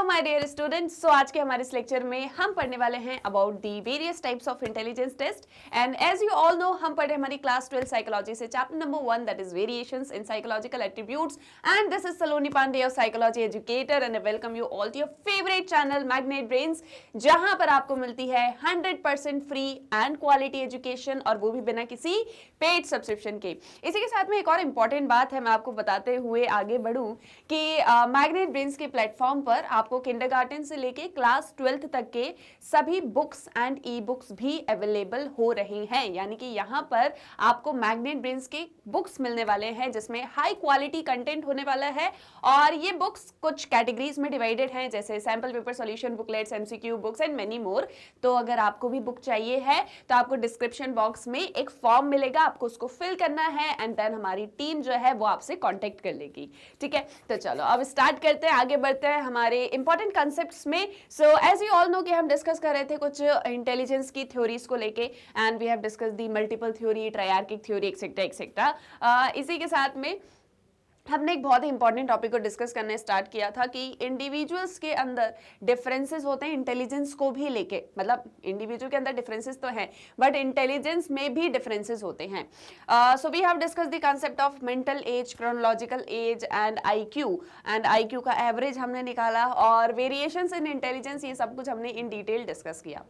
My dear students, सो आज के हमारे इस लेक्चर में हम पढ़ने वाले हैं about the various types of intelligence test. And as you all know, हम पढ़े हमारी क्लास 12 साइकोलॉजी से chapter number 1 that is variations in psychological attributes. And this is Saloni Pandey, psychology educator, and I welcome you all to your favourite channel magnet brains, जहां पर आपको मिलती है 100% free and quality education, और वो भी बिना किसी पेड सब्सक्रिप्शन के। इसी के साथ में एक और इम्पॉर्टेंट बात है, मैं आपको बताते हुए आगे बढ़ूं कि मैग्नेट ब्रेन्स के प्लेटफॉर्म पर आपको किंडरगार्टन से लेके क्लास 12th तक के सभी बुक्स एंड ई बुक्स भी अवेलेबल हो रहे हैं। यानी कि यहाँ पर आपको मैग्नेट ब्रेन्स के बुक्स मिलने वाले हैं जिसमें हाई क्वालिटी कंटेंट होने वाला है, और ये बुक्स कुछ कैटेगरीज में डिवाइडेड हैं, जैसे sample paper solution booklets, MCQ books and many more. तो अगर आपको भी बुक चाहिए है तो आपको डिस्क्रिप्शन बॉक्स में एक फॉर्म मिलेगा, आपको उसको फिल करना है एंड देन हमारी टीम जो है वो आपसे कॉन्टेक्ट कर लेगी। ठीक है, तो चलो अब स्टार्ट करते हैं, आगे बढ़ते हैं हमारे इंपॉर्टेंट कॉन्सेप्ट्स में। So as you all know कि हम डिस्कस कर रहे थे कुछ इंटेलिजेंस की थ्योरीज को लेके, and we have discuss the multiple theory, triarchic theory, etcetera etcetera. इसी के साथ में हमने एक बहुत ही इंपॉर्टेंट टॉपिक को डिस्कस करने स्टार्ट किया था कि इंडिविजुअल्स के अंदर डिफरेंसेस होते हैं इंटेलिजेंस को भी लेके। मतलब इंडिविजुअल के अंदर डिफरेंसेस तो हैं, बट इंटेलिजेंस में भी डिफरेंसेस होते हैं। So we have discuss the concept of mental age, chronological age and IQ का एवरेज हमने निकाला, और वेरिएशंस इन इंटेलिजेंस, ये सब कुछ हमने इन डिटेल डिस्कस किया।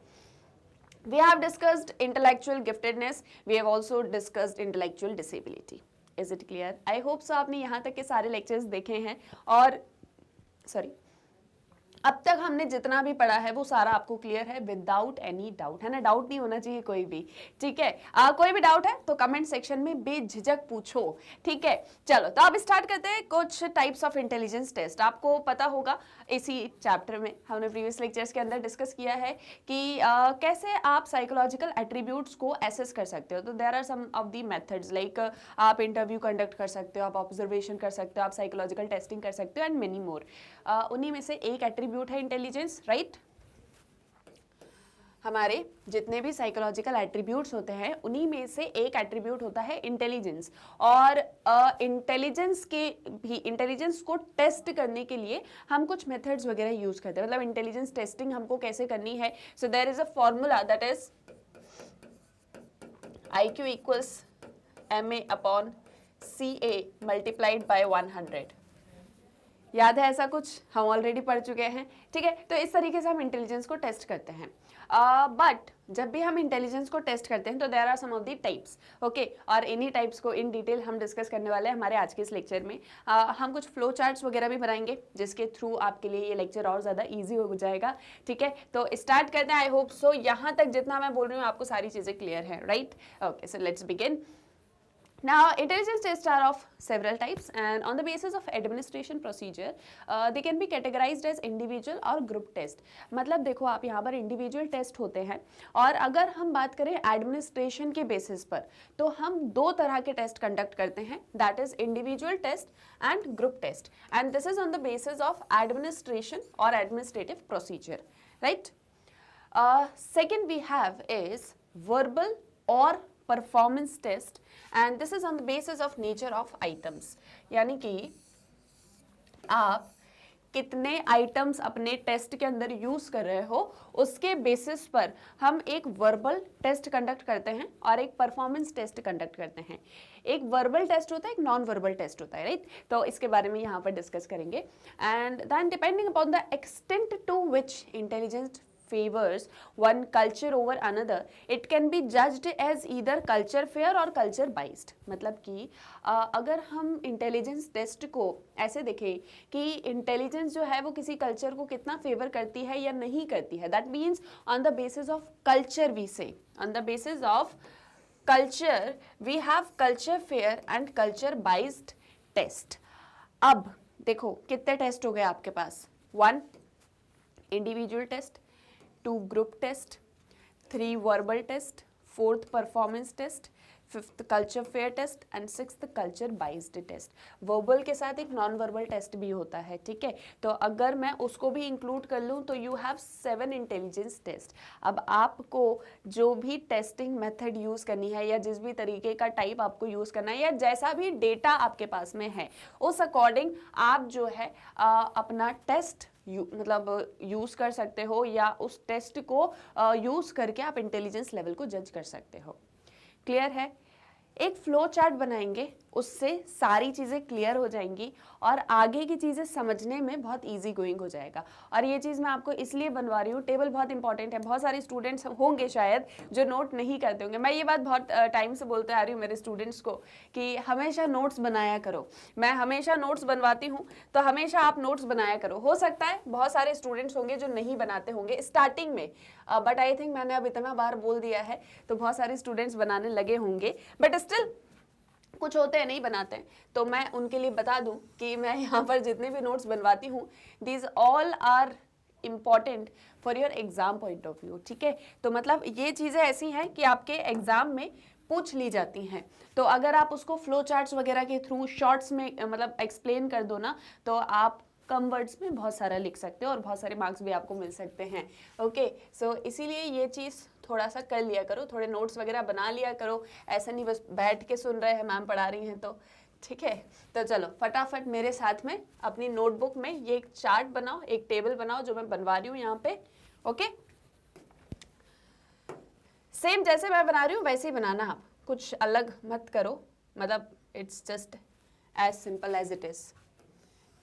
We have discussed intellectual giftedness. We have also discussed intellectual disability. Is it clear? I hope so आपने यहाँ तक के सारे lectures देखे हैं, और अब तक हमने जितना भी पढ़ा है वो सारा आपको क्लियर है विदाउट एनी डाउट, है ना? डाउट नहीं होना चाहिए कोई भी। ठीक है, कोई भी डाउट है तो कमेंट सेक्शन में बेझिझक पूछो। ठीक है, चलो तो अब स्टार्ट करते हैं। कुछ टाइप्स ऑफ इंटेलिजेंस टेस्ट आपको पता होगा, इसी चैप्टर में हमने प्रीवियस लेक्चर्स के अंदर डिस्कस किया है कि कैसे आप साइकोलॉजिकल एट्रीब्यूट्स को एसेस कर सकते हो। तो there are some of the methods, like आप इंटरव्यू कंडक्ट कर सकते हो, आप ऑब्जर्वेशन कर सकते हो, आप साइकोलॉजिकल टेस्टिंग कर सकते हो, एंड मेनी मोर। उन्हीं में से एक एट्रीब्यूट है इंटेलिजेंस, राइट? हमारे जितने भी साइकोलॉजिकल एट्रीब्यूट्स होते हैं उन्हीं में से एक एट्रीब्यूट होता है इंटेलिजेंस। और इंटेलिजेंस को टेस्ट करने के लिए हम कुछ मेथड्स वगैरह यूज करते हैं। मतलब इंटेलिजेंस टेस्टिंग हमको कैसे करनी है, so there is a formula that is IQ equals MA upon CA multiplied by 100। याद है ऐसा कुछ? हम ऑलरेडी पढ़ चुके हैं। ठीक है, तो इस तरीके से हम इंटेलिजेंस को टेस्ट करते हैं। बट जब भी हम इंटेलिजेंस को टेस्ट करते हैं तो there are some of the types, okay, और इन्हीं टाइप्स को इन डिटेल हम डिस्कस करने वाले हैं हमारे आज के इस लेक्चर में। हम कुछ फ्लो चार्ट्स वगैरह भी बनाएंगे जिसके थ्रू आपके लिए ये लेक्चर और ज़्यादा ईजी हो जाएगा। ठीक है, तो स्टार्ट करते हैं। आई होप सो यहाँ तक जितना मैं बोल रही हूँ आपको सारी चीज़ें क्लियर है, right? Okay, so let's begin. Now, intelligence tests are of several types, and on the basis of administration procedure, they can be categorized as individual और group test। मतलब देखो, आप यहाँ पर individual test होते हैं, और अगर हम बात करें administration के basis पर, तो हम दो तरह के test conduct करते हैं, that is individual test and group test, and this is on the basis of administration or administrative procedure, right? Second we have is verbal or performance test, and this is on the basis of nature of items. यानी कि आप कितने items अपने test के अंदर use कर रहे हो उसके बेसिस पर हम एक वर्बल टेस्ट कंडक्ट करते हैं और एक परफॉर्मेंस टेस्ट कंडक्ट करते हैं। एक वर्बल टेस्ट होता है, एक नॉन वर्बल टेस्ट होता है, राइट? तो इसके बारे में यहाँ पर डिस्कस करेंगे। And then depending upon the extent to which intelligence favors one culture over another, it can be judged as either culture fair or culture biased। मतलब कि अगर हम इंटेलिजेंस टेस्ट को ऐसे देखें कि इंटेलिजेंस जो है वो किसी कल्चर को कितना फेवर करती है या नहीं करती है, that means on the basis of culture we say, on the basis of culture we have culture fair and culture biased test. अब देखो कितने टेस्ट हो गए आपके पास? 1 individual test, 2 group test, 3 verbal test, 4th performance test, 5th culture fair test and 6th culture biased test। Verbal के साथ एक नॉन वर्बल टेस्ट भी होता है। ठीक है, तो अगर मैं उसको भी इंक्लूड कर लूँ तो यू हैव 7 इंटेलिजेंस टेस्ट। अब आपको जो भी टेस्टिंग मेथड यूज़ करनी है या जिस भी तरीके का टाइप आपको यूज़ करना है या जैसा भी डेटा आपके पास में है, उस अकॉर्डिंग आप जो है अपना टेस्ट मतलब यूज़ कर सकते हो, या उस टेस्ट को यूज़ करके आप इंटेलिजेंस लेवल को जज कर सकते हो। क्लियर है? एक फ्लो चार्ट बनाएंगे, उससे सारी चीज़ें क्लियर हो जाएंगी और आगे की चीज़ें समझने में बहुत इजी गोइंग हो जाएगा। और ये चीज़ मैं आपको इसलिए बनवा रही हूँ, टेबल बहुत इंपॉर्टेंट है। बहुत सारे स्टूडेंट्स होंगे शायद जो नोट नहीं करते होंगे। मैं ये बात बहुत टाइम से बोलते आ रही हूँ मेरे स्टूडेंट्स को कि हमेशा नोट्स बनाया करो। मैं हमेशा नोट्स बनवाती हूँ, तो हमेशा आप नोट्स बनाया करो। हो सकता है बहुत सारे स्टूडेंट्स होंगे जो नहीं बनाते होंगे स्टार्टिंग में, बट आई थिंक मैंने अब इतना बार बोल दिया है तो बहुत सारे स्टूडेंट्स बनाने लगे होंगे, बट स्टिल कुछ होते हैं नहीं बनाते हैं। तो मैं उनके लिए बता दूं कि मैं यहाँ पर जितने भी नोट्स बनवाती हूँ, these all are important for your exam point of view. ठीक है, तो मतलब ये चीज़ें ऐसी हैं कि आपके एग्जाम में पूछ ली जाती हैं। तो अगर आप उसको फ्लो चार्ट्स वगैरह के थ्रू शॉर्ट्स में मतलब एक्सप्लेन कर दो ना, तो आप कम वर्ड्स में बहुत सारा लिख सकते हो और बहुत सारे मार्क्स भी आपको मिल सकते हैं। ओके, सो इसीलिए ये चीज़ थोड़ा सा कर लिया करो, थोड़े नोट्स वगैरह बना लिया करो। ऐसा नहीं बस बैठ के सुन रहे हैं मैम पढ़ा रही हैं तो। ठीक है, तो चलो फटाफट मेरे साथ में अपनी नोटबुक में ये एक चार्ट बनाओ, एक टेबल बनाओ जो मैं बनवा रही हूँ यहाँ पे। ओके, सेम जैसे मैं बना रही हूँ वैसे ही बनाना, आप कुछ अलग मत करो, मतलब it's just as simple as it is.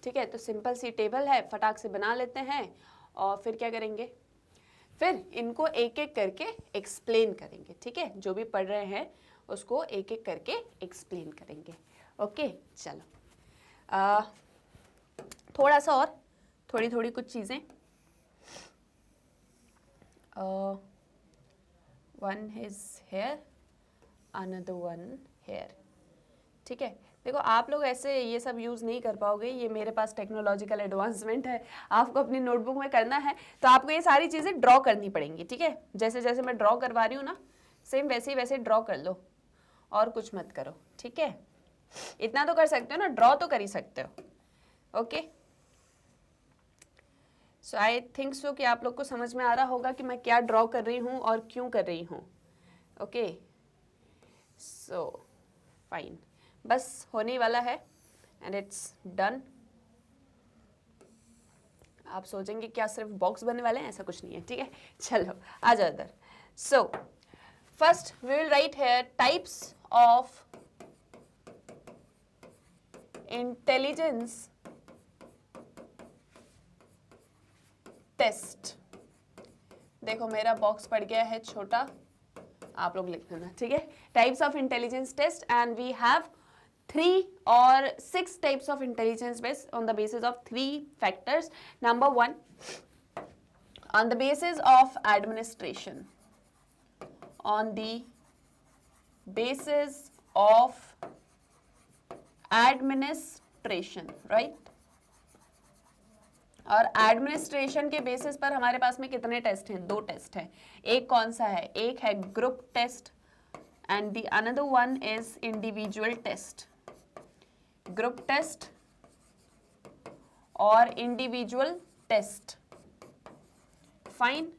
ठीक है, तो सिंपल सी टेबल है, फटाक से बना लेते हैं और फिर क्या करेंगे, फिर इनको एक एक करके एक्सप्लेन करेंगे। ठीक है, जो भी पढ़ रहे हैं उसको एक एक करके एक्सप्लेन करेंगे। ओके, चलो थोड़ा सा और थोड़ी थोड़ी कुछ चीज़ें। One is here, another one here. ठीक है, देखो आप लोग ऐसे ये सब यूज़ नहीं कर पाओगे, ये मेरे पास टेक्नोलॉजिकल एडवांसमेंट है। आपको अपनी नोटबुक में करना है तो आपको ये सारी चीज़ें ड्रॉ करनी पड़ेंगी। ठीक है, जैसे जैसे मैं ड्रॉ करवा रही हूँ ना, सेम वैसे ही वैसे ड्रॉ कर लो और कुछ मत करो। ठीक है, इतना तो कर सकते हो ना, ड्रॉ तो कर ही सकते हो। Okay, so I think so कि आप लोग को समझ में आ रहा होगा कि मैं क्या ड्रॉ कर रही हूँ और क्यों कर रही हूँ। ओके, सो फाइन, बस होने वाला है एंड इट्स डन। आप सोचेंगे क्या सिर्फ बॉक्स बनने वाले हैं, ऐसा कुछ नहीं है। ठीक है, चलो आ जाओ इधर। So first we will write here types of intelligence test. देखो मेरा बॉक्स पड़ गया है छोटा, आप लोग लिख लेना। ठीक है, types of intelligence test, and we have 3 or 6 types of intelligence based on the basis of 3 factors. Number 1, on the basis of administration. On the basis of administration, right? और एडमिनिस्ट्रेशन के बेसिस पर हमारे पास में कितने test हैं? 2 test हैं। एक कौन सा है? एक है group test and the another one is individual test. Group test और individual test, fine.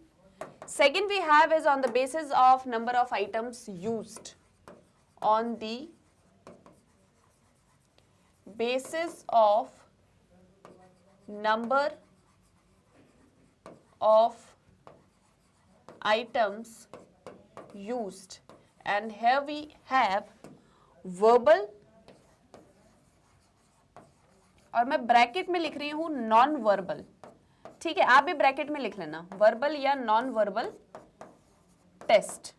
Second we have is on the basis of number of items used. On the basis of number of items used, and here we have verbal, और मैं bracket में लिख रही हूं non verbal. ठीक है, आप भी ब्रैकेट में लिख लेना, वर्बल या नॉन वर्बल टेस्ट,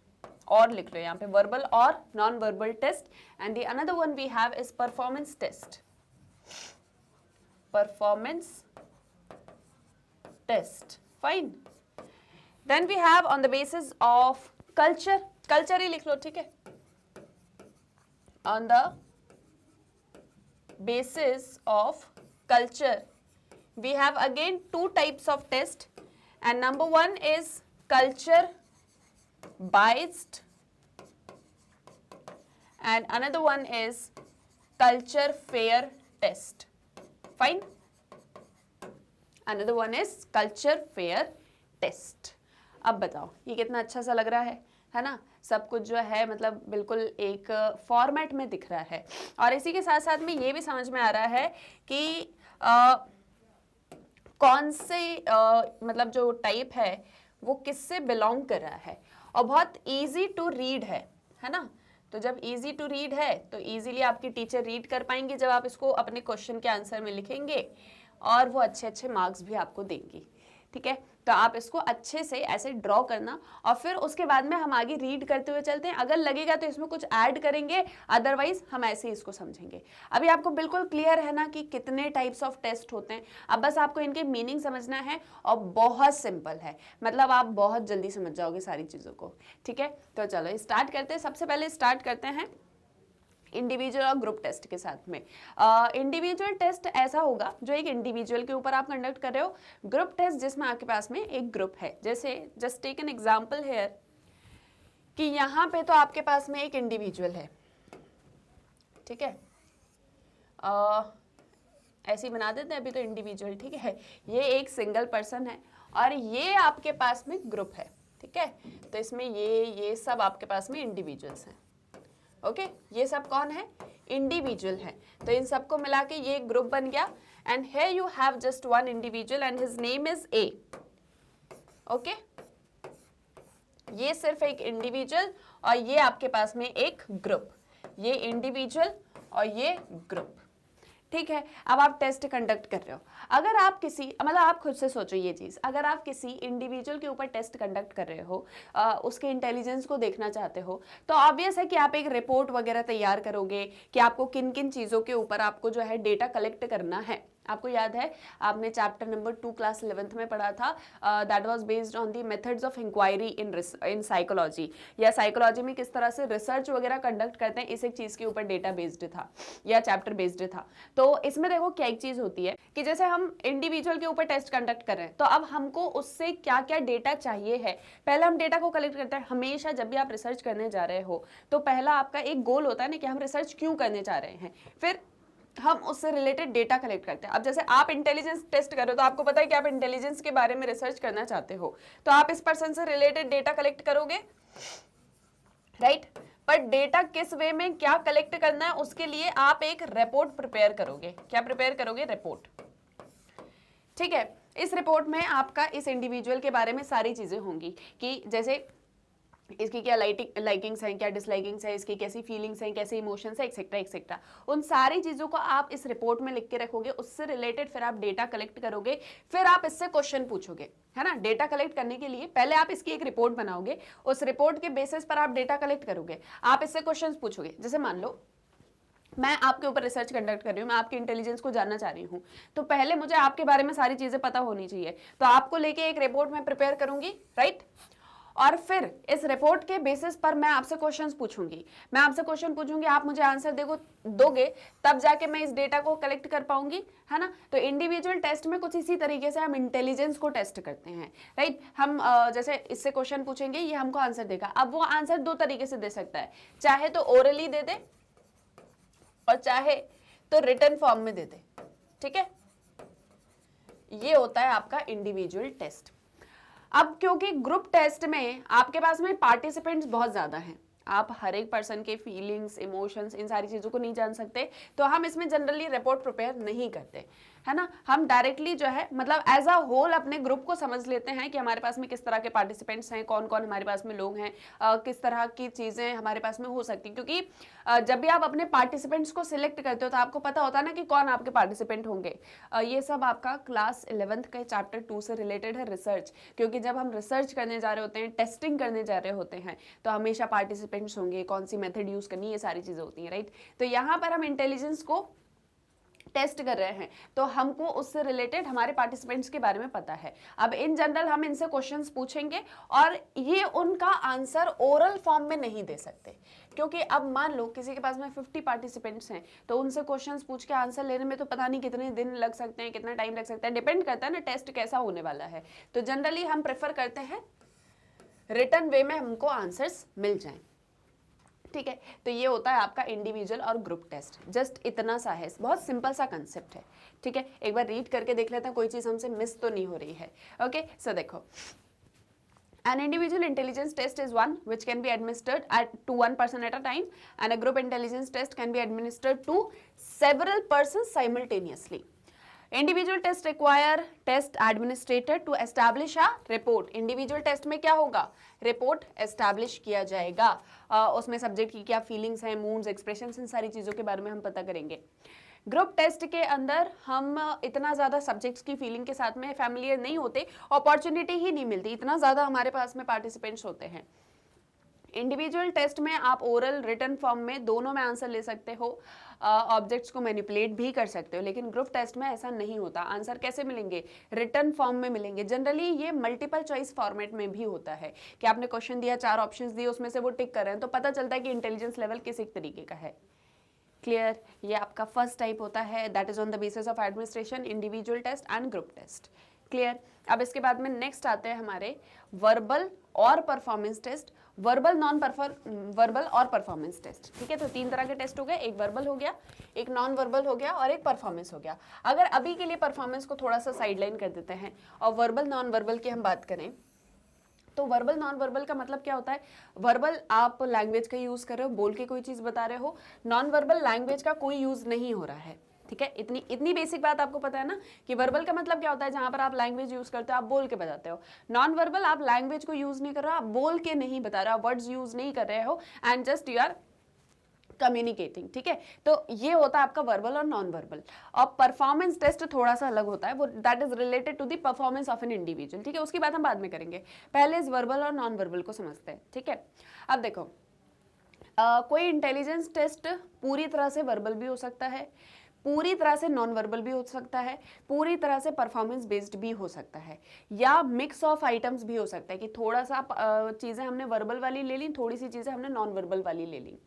और लिख लो यहाँ पे वर्बल और non verbal test. And the another one we have is performance test. Performance test, fine. Then we have on the basis of culture, culture ही लिख लो। ठीक है, on the basis of culture we have again 2 types of test, and number 1 is culture biased and another one is culture fair test, fine। another one is culture fair test। अब बताओ ये कितना अच्छा सा लग रहा है ना? सब कुछ जो है मतलब बिल्कुल एक फॉर्मेट में दिख रहा है। और इसी के साथ साथ में ये भी समझ में आ रहा है कि कौन से मतलब जो टाइप है वो किससे बिलोंग कर रहा है, और बहुत इजी टू रीड है ना। तो जब इजी टू रीड है तो इजीली आपकी टीचर रीड कर पाएंगे जब आप इसको अपने क्वेश्चन के आंसर में लिखेंगे, और वो अच्छे अच्छे मार्क्स भी आपको देंगी। ठीक है, तो आप इसको अच्छे से ऐसे ड्रॉ करना, और फिर उसके बाद में हम आगे रीड करते हुए चलते हैं। अगर लगेगा तो इसमें कुछ ऐड करेंगे, अदरवाइज हम ऐसे ही इसको समझेंगे। अभी आपको बिल्कुल क्लियर है ना कि कितने टाइप्स ऑफ टेस्ट होते हैं। अब बस आपको इनके मीनिंग समझना है, और बहुत सिंपल है, मतलब आप बहुत जल्दी समझ जाओगे सारी चीज़ों को। ठीक है, तो चलो स्टार्ट करते हैं। सबसे पहले स्टार्ट करते हैं इंडिविजुअल और ग्रुप टेस्ट के साथ में। इंडिविजुअल टेस्ट ऐसा होगा जो एक इंडिविजुअल के ऊपर आप कंडक्ट कर रहे हो। ग्रुप टेस्ट जिसमें आपके पास में एक ग्रुप है। जैसे just take an example here कि यहाँ पे तो आपके पास में एक इंडिविजुअल है, ठीक है, ऐसे ही बना देते हैं अभी तो इंडिविजुअल। ठीक है, ये एक सिंगल पर्सन है और ये आपके पास में ग्रुप है। ठीक है, तो इसमें ये सब आपके पास में इंडिविजुअल्स हैं। ओके, ये सब कौन है, इंडिविजुअल है। तो इन सबको मिला के ये ग्रुप बन गया, and here you have just one individual and his name is a. Okay, ये सिर्फ एक इंडिविजुअल और ये आपके पास में एक ग्रुप, ये इंडिविजुअल और ये ग्रुप। ठीक है, अब आप टेस्ट कंडक्ट कर रहे हो। अगर आप किसी, मतलब आप खुद से सोचो ये चीज़, अगर आप किसी इंडिविजुअल के ऊपर टेस्ट कंडक्ट कर रहे हो, उसके इंटेलिजेंस को देखना चाहते हो, तो ऑब्वियस है कि आप एक रिपोर्ट वगैरह तैयार करोगे कि आपको किन किन चीज़ों के ऊपर आपको जो है डेटा कलेक्ट करना है। आपको याद है आपने चैप्टर नंबर 2 क्लास 11th में पढ़ा था, that was based on the methods of inquiry in psychology, या साइकोलॉजी में किस तरह से रिसर्च वगैरह कंडक्ट करते हैं, इस एक चीज़ के ऊपर डेटा बेस्ड था या चैप्टर बेस्ड था। तो इसमें देखो क्या एक चीज़ होती है कि जैसे हम इंडिविजुअल के ऊपर टेस्ट कंडक्ट कर रहे हैं, तो अब हमको उससे क्या क्या डेटा चाहिए है, पहले हम डेटा को कलेक्ट करते हैं। हमेशा जब भी आप रिसर्च करने जा रहे हो तो पहला आपका एक गोल होता है ना कि हम रिसर्च क्यों करने जा रहे हैं, फिर हम उससे रिलेटेड डेटा कलेक्ट करते हैं। अब जैसे आप इंटेलिजेंस टेस्ट कर रहे हो तो आपको पता है कि आप इंटेलिजेंस के बारे में रिसर्च करना चाहते हो, तो आप इस पर्सन से रिलेटेड डेटा कलेक्ट करोगे, राइट। पर डेटा किस वे में क्या कलेक्ट करना है उसके लिए आप एक रिपोर्ट प्रिपेयर करोगे। क्या प्रिपेयर करोगे, रिपोर्ट। ठीक है, इस रिपोर्ट में आपका इस इंडिविजुअल के बारे में सारी चीजें होंगी कि जैसे इसकी क्या लाइकिंग्स हैं, क्या डिसलाइकिंग्स है, इसकी कैसी फीलिंग्स हैं, कैसे इमोशंस है, एक्सेट्रा एक्सेट्रा। उन सारी चीज़ों को आप इस रिपोर्ट में लिख के रखोगे, उससे रिलेटेड फिर आप डेटा कलेक्ट करोगे, फिर आप इससे क्वेश्चन पूछोगे, है ना। डेटा कलेक्ट करने के लिए पहले आप इसकी एक रिपोर्ट बनाओगे, उस रिपोर्ट के बेसिस पर आप डेटा कलेक्ट करोगे, आप इससे क्वेश्चन पूछोगे। जैसे मान लो मैं आपके ऊपर रिसर्च कंडक्ट कर रही हूँ, मैं आपके इंटेलिजेंस को जानना चाह रही हूँ, तो पहले मुझे आपके बारे में सारी चीज़ें पता होनी चाहिए, तो आपको लेके एक रिपोर्ट मैं प्रिपेयर करूंगी, राइट। और फिर इस रिपोर्ट के बेसिस पर मैं आपसे क्वेश्चंस पूछूंगी, मैं आपसे क्वेश्चन पूछूंगी, आप मुझे आंसर दोगे, तब जाके मैं इस डेटा को कलेक्ट कर पाऊंगी, है ना। तो इंडिविजुअल टेस्ट में कुछ इसी तरीके से हम इंटेलिजेंस को टेस्ट करते हैं, राइट। हम जैसे इससे क्वेश्चन पूछेंगे, ये हमको आंसर देगा। अब वो आंसर दो तरीके से दे सकता है, चाहे तो ओरली दे दे और चाहे तो रिटन फॉर्म में दे दे। ठीक है, ये होता है आपका इंडिविजुअल टेस्ट। अब क्योंकि ग्रुप टेस्ट में आपके पास में पार्टिसिपेंट्स बहुत ज्यादा हैं, आप हर एक पर्सन के फीलिंग्स, इमोशंस, इन सारी चीज़ों को नहीं जान सकते, तो हम इसमें जनरली रिपोर्ट प्रिपेयर नहीं करते, है ना। हम डायरेक्टली जो है मतलब एज अ होल अपने ग्रुप को समझ लेते हैं कि हमारे पास में किस तरह के पार्टिसिपेंट्स हैं, कौन कौन हमारे पास में लोग हैं, किस तरह की चीज़ें हमारे पास में हो सकती, क्योंकि जब भी आप अपने पार्टिसिपेंट्स को सिलेक्ट करते हो तो आपको पता होता है ना कि कौन आपके पार्टिसिपेंट होंगे। ये सब आपका क्लास 11th के चैप्टर 2 से रिलेटेड है, रिसर्च। क्योंकि जब हम रिसर्च करने जा रहे होते हैं, टेस्टिंग करने जा रहे होते हैं, तो हमेशा पार्टिसिपेंट्स होंगे, कौन सी मेथड यूज करनी, ये सारी चीज़ें होती हैं, राइट। तो यहाँ पर हम इंटेलिजेंस को टेस्ट कर रहे हैं, तो हमको उससे रिलेटेड हमारे पार्टिसिपेंट्स के बारे में पता है। अब इन जनरल हम इनसे क्वेश्चंस पूछेंगे और ये उनका आंसर ओरल फॉर्म में नहीं दे सकते, क्योंकि अब मान लो किसी के पास में 50 पार्टिसिपेंट्स हैं, तो उनसे क्वेश्चंस पूछ के आंसर लेने में तो पता नहीं कितने दिन लग सकते हैं, कितना टाइम लग सकता है, डिपेंड करता है ना टेस्ट कैसा होने वाला है। तो जनरली हम प्रेफर करते हैं रिटन वे में हमको आंसर्स मिल जाएं। ठीक है, तो ये होता है आपका इंडिविजुअल और ग्रुप टेस्ट। जस्ट इतना सा है, बहुत सिंपल सा कंसेप्ट है। ठीक है, एक बार रीड करके देख लेते हैं, कोई चीज हमसे मिस तो नहीं हो रही है। ओके, सो देखो, an individual intelligence test is one which can be administered to one person at a time, and a group intelligence test can be administered to several persons simultaneously. Individual test require test administrator to establish a report. Individual test में क्या होगा, report establish किया जाएगा। उसमें subject की क्या feelings हैं, moods, expressions, इन सारी चीज़ों के बारे में हम पता करेंगे। ग्रुप टेस्ट के अंदर हम इतना ज़्यादा सब्जेक्ट्स की फीलिंग के साथ में फैमिलियर नहीं होते, अपॉर्चुनिटी ही नहीं मिलती, इतना ज़्यादा हमारे पास में पार्टिसिपेंट्स होते हैं। इंडिविजुअल टेस्ट में आप ओरल रिटन फॉर्म में दोनों में आंसर ले सकते हो, ऑब्जेक्ट्स को मैनिपुलेट भी कर सकते हो, लेकिन ग्रुप टेस्ट में ऐसा नहीं होता। आंसर कैसे मिलेंगे, रिटन फॉर्म में मिलेंगे। जनरली ये मल्टीपल चॉइस फॉर्मेट में भी होता है कि आपने क्वेश्चन दिया, 4 ऑप्शंस दिए, उसमें से वो टिक कर रहे हैं, तो पता चलता है कि इंटेलिजेंस लेवल किस एक तरीके का है। क्लियर, ये आपका फर्स्ट टाइप होता है, that is on the basis of administration, individual test and group test. Clear. अब इसके बाद में नेक्स्ट आते हैं हमारे वर्बल और परफॉर्मेंस टेस्ट, वर्बल और परफॉर्मेंस टेस्ट। ठीक है, तो 3 तरह के टेस्ट हो गए, एक वर्बल हो गया, एक नॉन वर्बल हो गया और एक परफॉर्मेंस हो गया। अगर अभी के लिए परफॉर्मेंस को थोड़ा सा साइडलाइन कर देते हैं और वर्बल नॉन वर्बल की हम बात करें, तो वर्बल नॉन वर्बल का मतलब क्या होता है, वर्बल आप लैंग्वेज का यूज कर रहे हो, बोल के कोई चीज बता रहे हो, नॉन वर्बल लैंग्वेज का कोई यूज नहीं हो रहा है। ठीक है, इतनी बेसिक बात आपको पता है ना कि वर्बल का मतलब क्या होता है, जहां पर आप लैंग्वेज यूज करते हो, आप बोल के बताते हो। नॉन वर्बल आप लैंग्वेज को यूज नहीं कर रहे हो, आप बोल के नहीं बता रहे हो, वर्ड्स यूज नहीं कर रहे हो, and just you are communicating. ठीक है, तो ये होता है आपका वर्बल और नॉन वर्बल। और परफॉर्मेंस टेस्ट थोड़ा सा अलग होता है, वो that is related to the performance of an individual. ठीक है, उसकी बात हम बाद में करेंगे, पहले इस वर्बल और नॉन वर्बल को समझते हैं। ठीक है, अब देखो कोई इंटेलिजेंस टेस्ट पूरी तरह से वर्बल भी हो सकता है, पूरी तरह से नॉन वर्बल भी हो सकता है, पूरी तरह से परफॉर्मेंस बेस्ड भी हो सकता है, या मिक्स ऑफ आइटम्स भी हो सकता है कि थोड़ा सा चीज़ें हमने वर्बल वाली ले ली, थोड़ी सी चीज़ें हमने नॉन वर्बल वाली ले ली।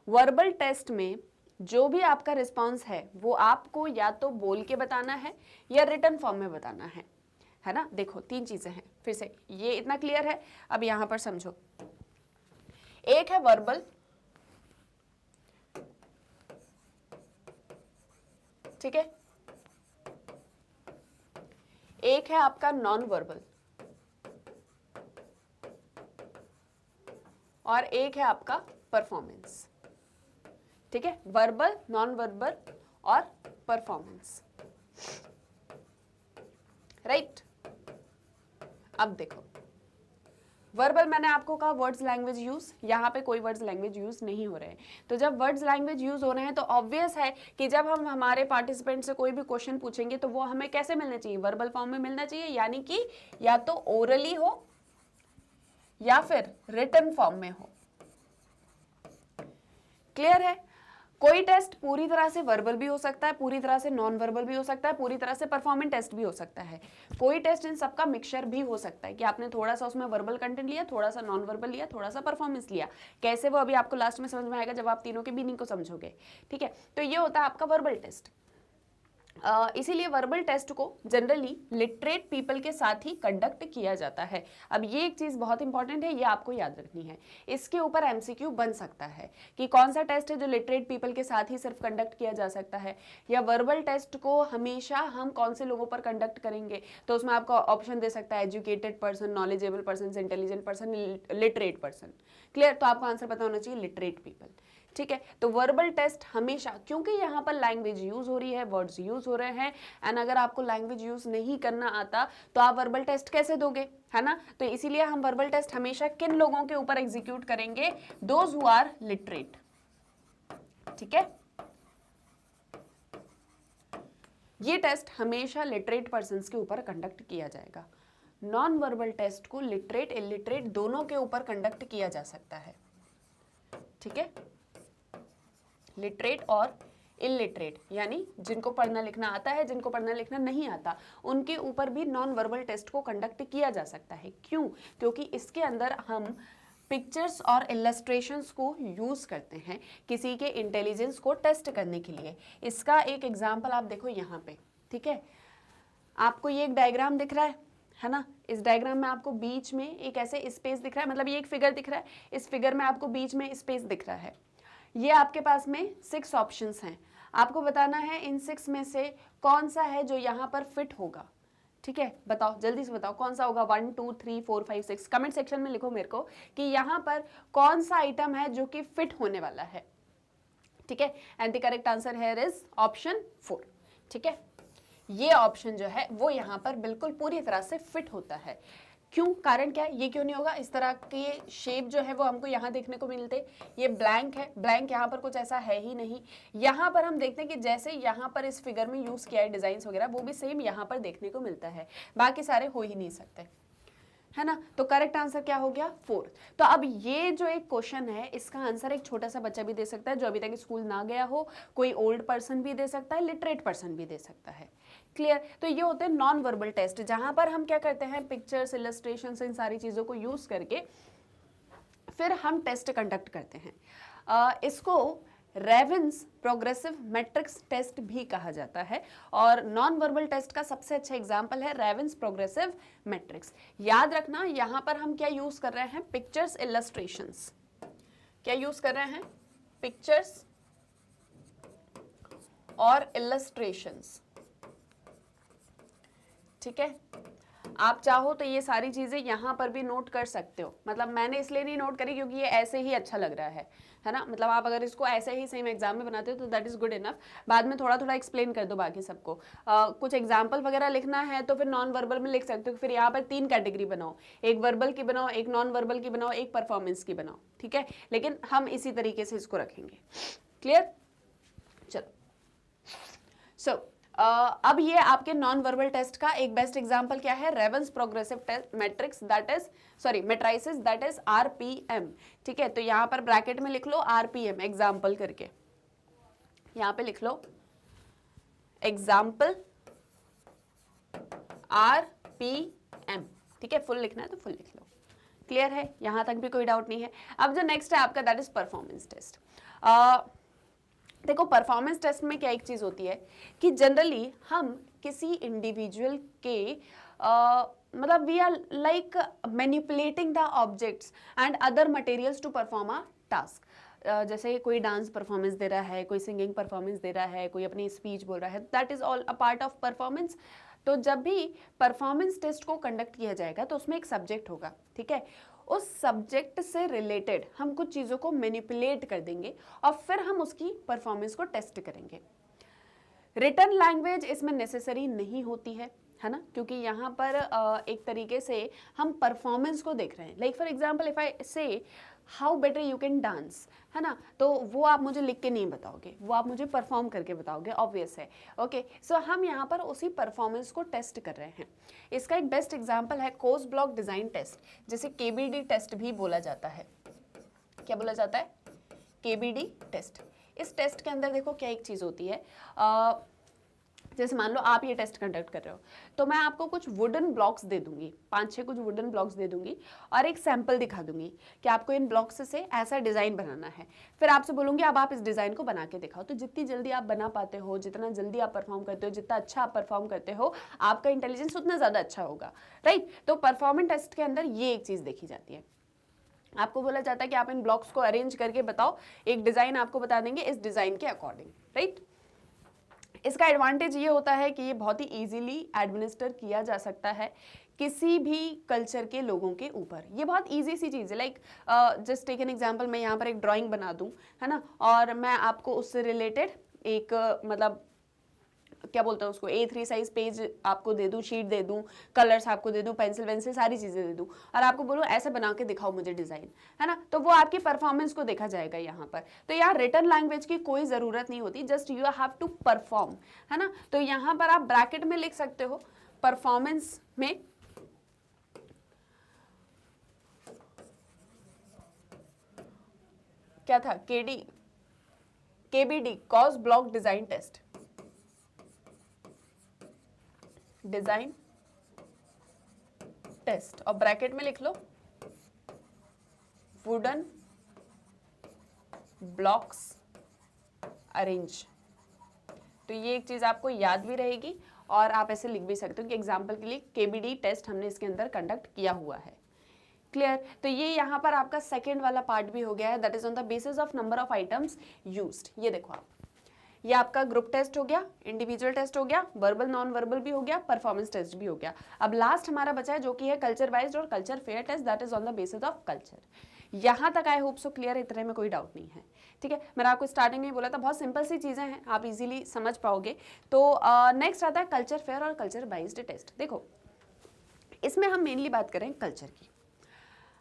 वर्बल टेस्ट में जो भी आपका रिस्पॉन्स है वो आपको या तो बोल के बताना है या रिटन फॉर्म में बताना है ना। देखो 3 चीज़ें हैं, फिर से ये इतना क्लियर है, अब यहाँ पर समझो। एक है वर्बल, ठीक है, एक है आपका नॉन वर्बल और एक है आपका परफॉर्मेंस। ठीक है, वर्बल, नॉन वर्बल और परफॉर्मेंस, राइट। अब देखो वर्बल मैंने आपको कहा वर्ड्स लैंग्वेज यूज, यहाँ पे कोई वर्ड्स लैंग्वेज यूज नहीं हो रहे हैं। तो जब वर्ड्स लैंग्वेज यूज हो रहे हैं तो ऑब्वियस है कि जब हम हमारे पार्टिसिपेंट से कोई भी क्वेश्चन पूछेंगे तो वो हमें कैसे मिलना चाहिए, वर्बल फॉर्म में मिलना चाहिए, यानी कि या तो ओरली हो या फिर रिटन फॉर्म में हो। क्लियर है, कोई टेस्ट पूरी तरह से वर्बल भी हो सकता है, पूरी तरह से नॉन वर्बल भी हो सकता है, पूरी तरह से परफॉर्मेंस टेस्ट भी हो सकता है, कोई टेस्ट इन सबका मिक्सचर भी हो सकता है कि आपने थोड़ा सा उसमें वर्बल कंटेंट लिया, थोड़ा सा नॉन वर्बल लिया, थोड़ा सा परफॉर्मेंस लिया। कैसे, वो अभी आपको लास्ट में समझ में आएगा जब आप तीनों के मीनिंग को समझोगे। ठीक है, तो ये होता है आपका वर्बल टेस्ट। इसीलिए वर्बल टेस्ट को जनरली लिटरेट पीपल के साथ ही कंडक्ट किया जाता है। अब ये एक चीज़ बहुत इंपॉर्टेंट है, ये आपको याद रखनी है, इसके ऊपर एमसीक्यू बन सकता है कि कौन सा टेस्ट है जो लिटरेट पीपल के साथ ही सिर्फ कंडक्ट किया जा सकता है, या वर्बल टेस्ट को हमेशा हम कौन से लोगों पर कंडक्ट करेंगे। तो उसमें आपको ऑप्शन दे सकता है educated person, knowledgeable person, intelligent person, literate person. Clear, तो आपको आंसर पता होना चाहिए लिटरेट पीपल। ठीक है, तो वर्बल टेस्ट हमेशा, क्योंकि यहाँ पर लैंग्वेज यूज हो रही है, वर्ड्स यूज हो रहे हैं, एंड अगर आपको लैंग्वेज यूज नहीं करना आता तो आप वर्बल टेस्ट कैसे दोगे, है ना। तो इसीलिए हम वर्बल टेस्ट हमेशा किन लोगों के ऊपर एग्जीक्यूट करेंगे, दोज हु आर लिटरेट। ठीक है, ये टेस्ट हमेशा लिटरेट पर्संस के ऊपर कंडक्ट किया जाएगा। नॉन वर्बल टेस्ट को लिटरेट इलिटरेट दोनों के ऊपर कंडक्ट किया जा सकता है। ठीक है, लिटरेट और इलिटरेट, यानी जिनको पढ़ना लिखना आता है, जिनको पढ़ना लिखना नहीं आता, उनके ऊपर भी नॉन वर्बल टेस्ट को कंडक्ट किया जा सकता है। क्यों, क्योंकि इसके अंदर हम पिक्चर्स और इलस्ट्रेशंस को यूज़ करते हैं किसी के इंटेलिजेंस को टेस्ट करने के लिए। इसका एक एग्जाम्पल आप देखो यहाँ पे। ठीक है, आपको ये एक डायग्राम दिख रहा है ना, इस डायग्राम में आपको बीच में एक ऐसे स्पेस दिख रहा है, मतलब ये एक फिगर दिख रहा है, इस फिगर में आपको बीच में स्पेस दिख रहा है। ये आपके पास में 6 ऑप्शंस हैं, आपको बताना है इन 6 में से कौन सा है जो यहाँ पर फिट होगा। ठीक है, बताओ जल्दी से बताओ कौन सा होगा। 1 2 3 4 5 6 कमेंट सेक्शन में लिखो मेरे को कि यहाँ पर कौन सा आइटम है जो कि फिट होने वाला है। ठीक है, and the correct answer here is option 4। ठीक है, ये ऑप्शन जो है वो यहाँ पर बिल्कुल पूरी तरह से फिट होता है। क्यों, कारण क्या है, ये क्यों नहीं होगा, इस तरह के शेप जो है वो हमको यहाँ देखने को मिलते, ये ब्लैंक है, ब्लैंक यहाँ पर कुछ ऐसा है ही नहीं। यहाँ पर हम देखते हैं कि जैसे यहाँ पर इस फिगर में यूज किया है डिजाइन्स वगैरह, वो भी सेम यहाँ पर देखने को मिलता है, बाकी सारे हो ही नहीं सकते, है ना। तो करेक्ट आंसर क्या हो गया, 4। तो अब ये जो एक क्वेश्चन है इसका आंसर एक छोटा सा बच्चा भी दे सकता है जो अभी तक स्कूल ना गया हो, कोई ओल्ड पर्सन भी दे सकता है, लिटरेट पर्सन भी दे सकता है। क्लियर। तो ये होते हैं नॉन वर्बल टेस्ट, जहां पर हम क्या करते हैं, पिक्चर्स, इलस्ट्रेशंस, इन सारी चीजों को यूज करके फिर हम टेस्ट कंडक्ट करते हैं। इसको रेवेंस प्रोग्रेसिव मैट्रिक्स टेस्ट भी कहा जाता है, और नॉन वर्बल टेस्ट का सबसे अच्छा एग्जांपल है रेवेंस प्रोग्रेसिव मैट्रिक्स। याद रखना यहां पर हम क्या यूज कर रहे हैं, पिक्चर्स, इलस्ट्रेशंस। क्या यूज कर रहे हैं, पिक्चर्स और इलस्ट्रेशंस, ठीक है। आप चाहो तो ये सारी चीजें यहाँ पर भी नोट कर सकते हो, मतलब मैंने इसलिए नहीं नोट करी क्योंकि ये ऐसे ही अच्छा लग रहा है ना। मतलब आप अगर इसको ऐसे ही सेम एग्जाम में बनाते हो तो दैट इज गुड इनफ, बाद में थोड़ा थोड़ा एक्सप्लेन कर दो बाकी सबको। कुछ एग्जाम्पल वगैरह लिखना है तो फिर नॉन वर्बल में लिख सकते हो, फिर यहाँ पर 3 कैटेगरी बनाओ, एक वर्बल की बनाओ, एक नॉन वर्बल की बनाओ, एक परफॉर्मेंस की बनाओ, ठीक है। लेकिन हम इसी तरीके से इसको रखेंगे। क्लियर, चलो। सो अब ये आपके नॉन वर्बल टेस्ट का एक बेस्ट एग्जांपल क्या है, ravens progressive matrix that is matrices that is RPM, ठीक है। तो यहाँ पर ब्रैकेट में लिख लो आरपीएम एग्जांपल करके, यहाँ पे लिख लो एग्जांपल आरपीएम, ठीक है। फुल लिखना है तो फुल लिख लो। क्लियर है, यहां तक भी कोई डाउट नहीं है। अब जो नेक्स्ट है आपका दैट इज परफॉर्मेंस टेस्ट। देखो परफॉर्मेंस टेस्ट में क्या एक चीज होती है कि जनरली हम किसी इंडिविजुअल के मतलब we are like manipulating the objects and other materials to perform a task. जैसे कोई डांस परफॉर्मेंस दे रहा है, कोई सिंगिंग परफॉर्मेंस दे रहा है, कोई अपनी स्पीच बोल रहा है, that is all a part of performance. तो जब भी परफॉर्मेंस टेस्ट को कंडक्ट किया जाएगा तो उसमें एक सब्जेक्ट होगा, ठीक है। उस सब्जेक्ट से रिलेटेड हम कुछ चीज़ों को मैनिपुलेट कर देंगे और फिर हम उसकी परफॉर्मेंस को टेस्ट करेंगे। रिटन लैंग्वेज इसमें नेसेसरी नहीं होती है ना, क्योंकि यहाँ पर एक तरीके से हम परफॉर्मेंस को देख रहे हैं। Like for example if I say how better you can dance, है ना, तो वो आप मुझे लिख के नहीं बताओगे, वो आप मुझे परफॉर्म करके बताओगे, ऑब्वियस है। ओके, सो हम यहाँ पर उसी परफॉर्मेंस को टेस्ट कर रहे हैं। इसका एक बेस्ट एग्जांपल है कोर्स ब्लॉक डिजाइन टेस्ट, जिसे केबीडी टेस्ट भी बोला जाता है। क्या बोला जाता है, केबीडी टेस्ट। इस टेस्ट के अंदर देखो क्या एक चीज होती है, जैसे मान लो आप ये टेस्ट कंडक्ट कर रहे हो तो मैं आपको कुछ वुडन ब्लॉक्स दे दूंगी, 5-6 कुछ वुडन ब्लॉक्स दे दूंगी और एक सैंपल दिखा दूंगी कि आपको इन ब्लॉक्स से ऐसा डिजाइन बनाना है। फिर आपसे बोलूंगी अब आप इस डिजाइन को बना के दिखाओ। तो जितनी जल्दी आप बना पाते हो, जितना जल्दी आप परफॉर्म करते हो, जितना अच्छा आप परफॉर्म करते हो, आपका इंटेलिजेंस उतना ज्यादा अच्छा होगा, राइट। तो परफॉर्मेंस टेस्ट के अंदर ये एक चीज देखी जाती है। आपको बोला जाता है कि आप इन ब्लॉक्स को अरेंज करके बताओ, एक डिजाइन आपको बता देंगे इस डिजाइन के अकॉर्डिंग, राइट। इसका एडवांटेज ये होता है कि ये बहुत ही इजीली एडमिनिस्टर किया जा सकता है किसी भी कल्चर के लोगों के ऊपर। ये बहुत इजी सी चीज़ है। Like just take an example, मैं यहाँ पर एक ड्राइंग बना दूँ, है ना, और मैं आपको उससे रिलेटेड एक मतलब क्या बोलते हैं उसको, A3 साइज पेज आपको दे दूं, शीट दे दूं, कलर्स आपको दे दूं, पेंसिल वेंसिल सारी चीजें दे दूं और आपको बोलूं ऐसे बना के दिखाओ मुझे डिजाइन, है ना, तो वो आपकी परफॉर्मेंस को देखा जाएगा यहाँ पर। तो यहाँ रिटन लैंग्वेज की कोई जरूरत नहीं होती, just you have to perform, है ना। तो यहाँ पर आप ब्रैकेट में लिख सकते हो परफॉर्मेंस में क्या था, KBD Koh's block design test, design test, और ब्रैकेट में लिख लो वुडन ब्लॉक्स अरेंज। तो ये एक चीज आपको याद भी रहेगी और आप ऐसे लिख भी सकते हो कि एग्जांपल के लिए केबीडी टेस्ट हमने इसके अंदर कंडक्ट किया हुआ है। क्लियर। तो ये यहाँ पर आपका सेकेंड वाला पार्ट भी हो गया है, that is on the basis of number of items used. ये देखो आप, ये आपका ग्रुप टेस्ट हो गया, इंडिविजुअल टेस्ट हो गया, वर्बल नॉन वर्बल भी हो गया, परफॉर्मेंस टेस्ट भी हो गया। अब लास्ट हमारा बचा है जो कि है कल्चर वाइज और culture fair test, that is on the basis of culture. यहाँ तक आई होप सो क्लियर, इतने में कोई डाउट नहीं है, ठीक है। मैंने आपको स्टार्टिंग में बोला था बहुत सिंपल सी चीज़ें हैं, आप इजीली समझ पाओगे। तो नेक्स्ट आता है कल्चर फेयर और कल्चर बाइज्ड टेस्ट। देखो इसमें हम मेनली बात करें कल्चर की।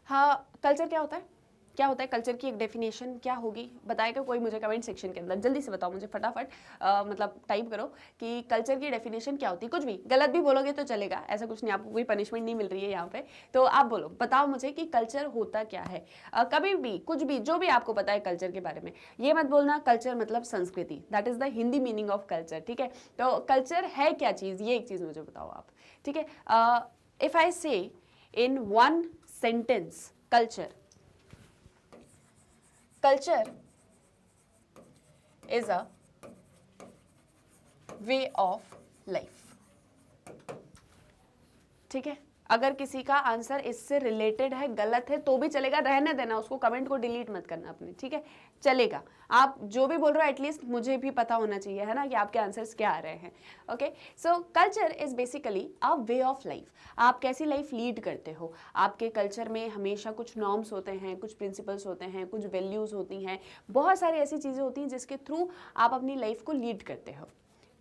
हाँ, कल्चर क्या होता है, क्या होता है कल्चर की एक डेफिनेशन क्या होगी, बताएगा कोई मुझे कमेंट सेक्शन के अंदर, जल्दी से बताओ मुझे फटाफट, मतलब टाइप करो कि कल्चर की डेफिनेशन क्या होती है। कुछ भी गलत भी बोलोगे तो चलेगा, ऐसा कुछ नहीं, आपको कोई पनिशमेंट नहीं मिल रही है यहाँ पे। तो आप बोलो, बताओ मुझे कि कल्चर होता क्या है। कभी भी कुछ भी जो भी आपको पता है कल्चर के बारे में, ये मत बोलना कल्चर मतलब संस्कृति, that is the Hindi meaning of culture, ठीक है। तो कल्चर है क्या चीज़, ये एक चीज़ मुझे बताओ आप, ठीक है। इफ आई से in one sentence culture, culture is a way of life, ठीक है। अगर किसी का आंसर इससे रिलेटेड है, गलत है तो भी चलेगा, रहने देना उसको, कमेंट को डिलीट मत करना अपने, ठीक है, चलेगा। आप जो भी बोल रहे हो एटलीस्ट मुझे भी पता होना चाहिए, है ना, कि आपके आंसर्स क्या आ रहे हैं। Okay, so culture is basically a way of life. आप कैसी लाइफ लीड करते हो, आपके कल्चर में हमेशा कुछ नॉर्म्स होते हैं, कुछ प्रिंसिपल्स होते हैं, कुछ वैल्यूज़ होती हैं, बहुत सारी ऐसी चीज़ें होती हैं जिसके थ्रू आप अपनी लाइफ को लीड करते हो।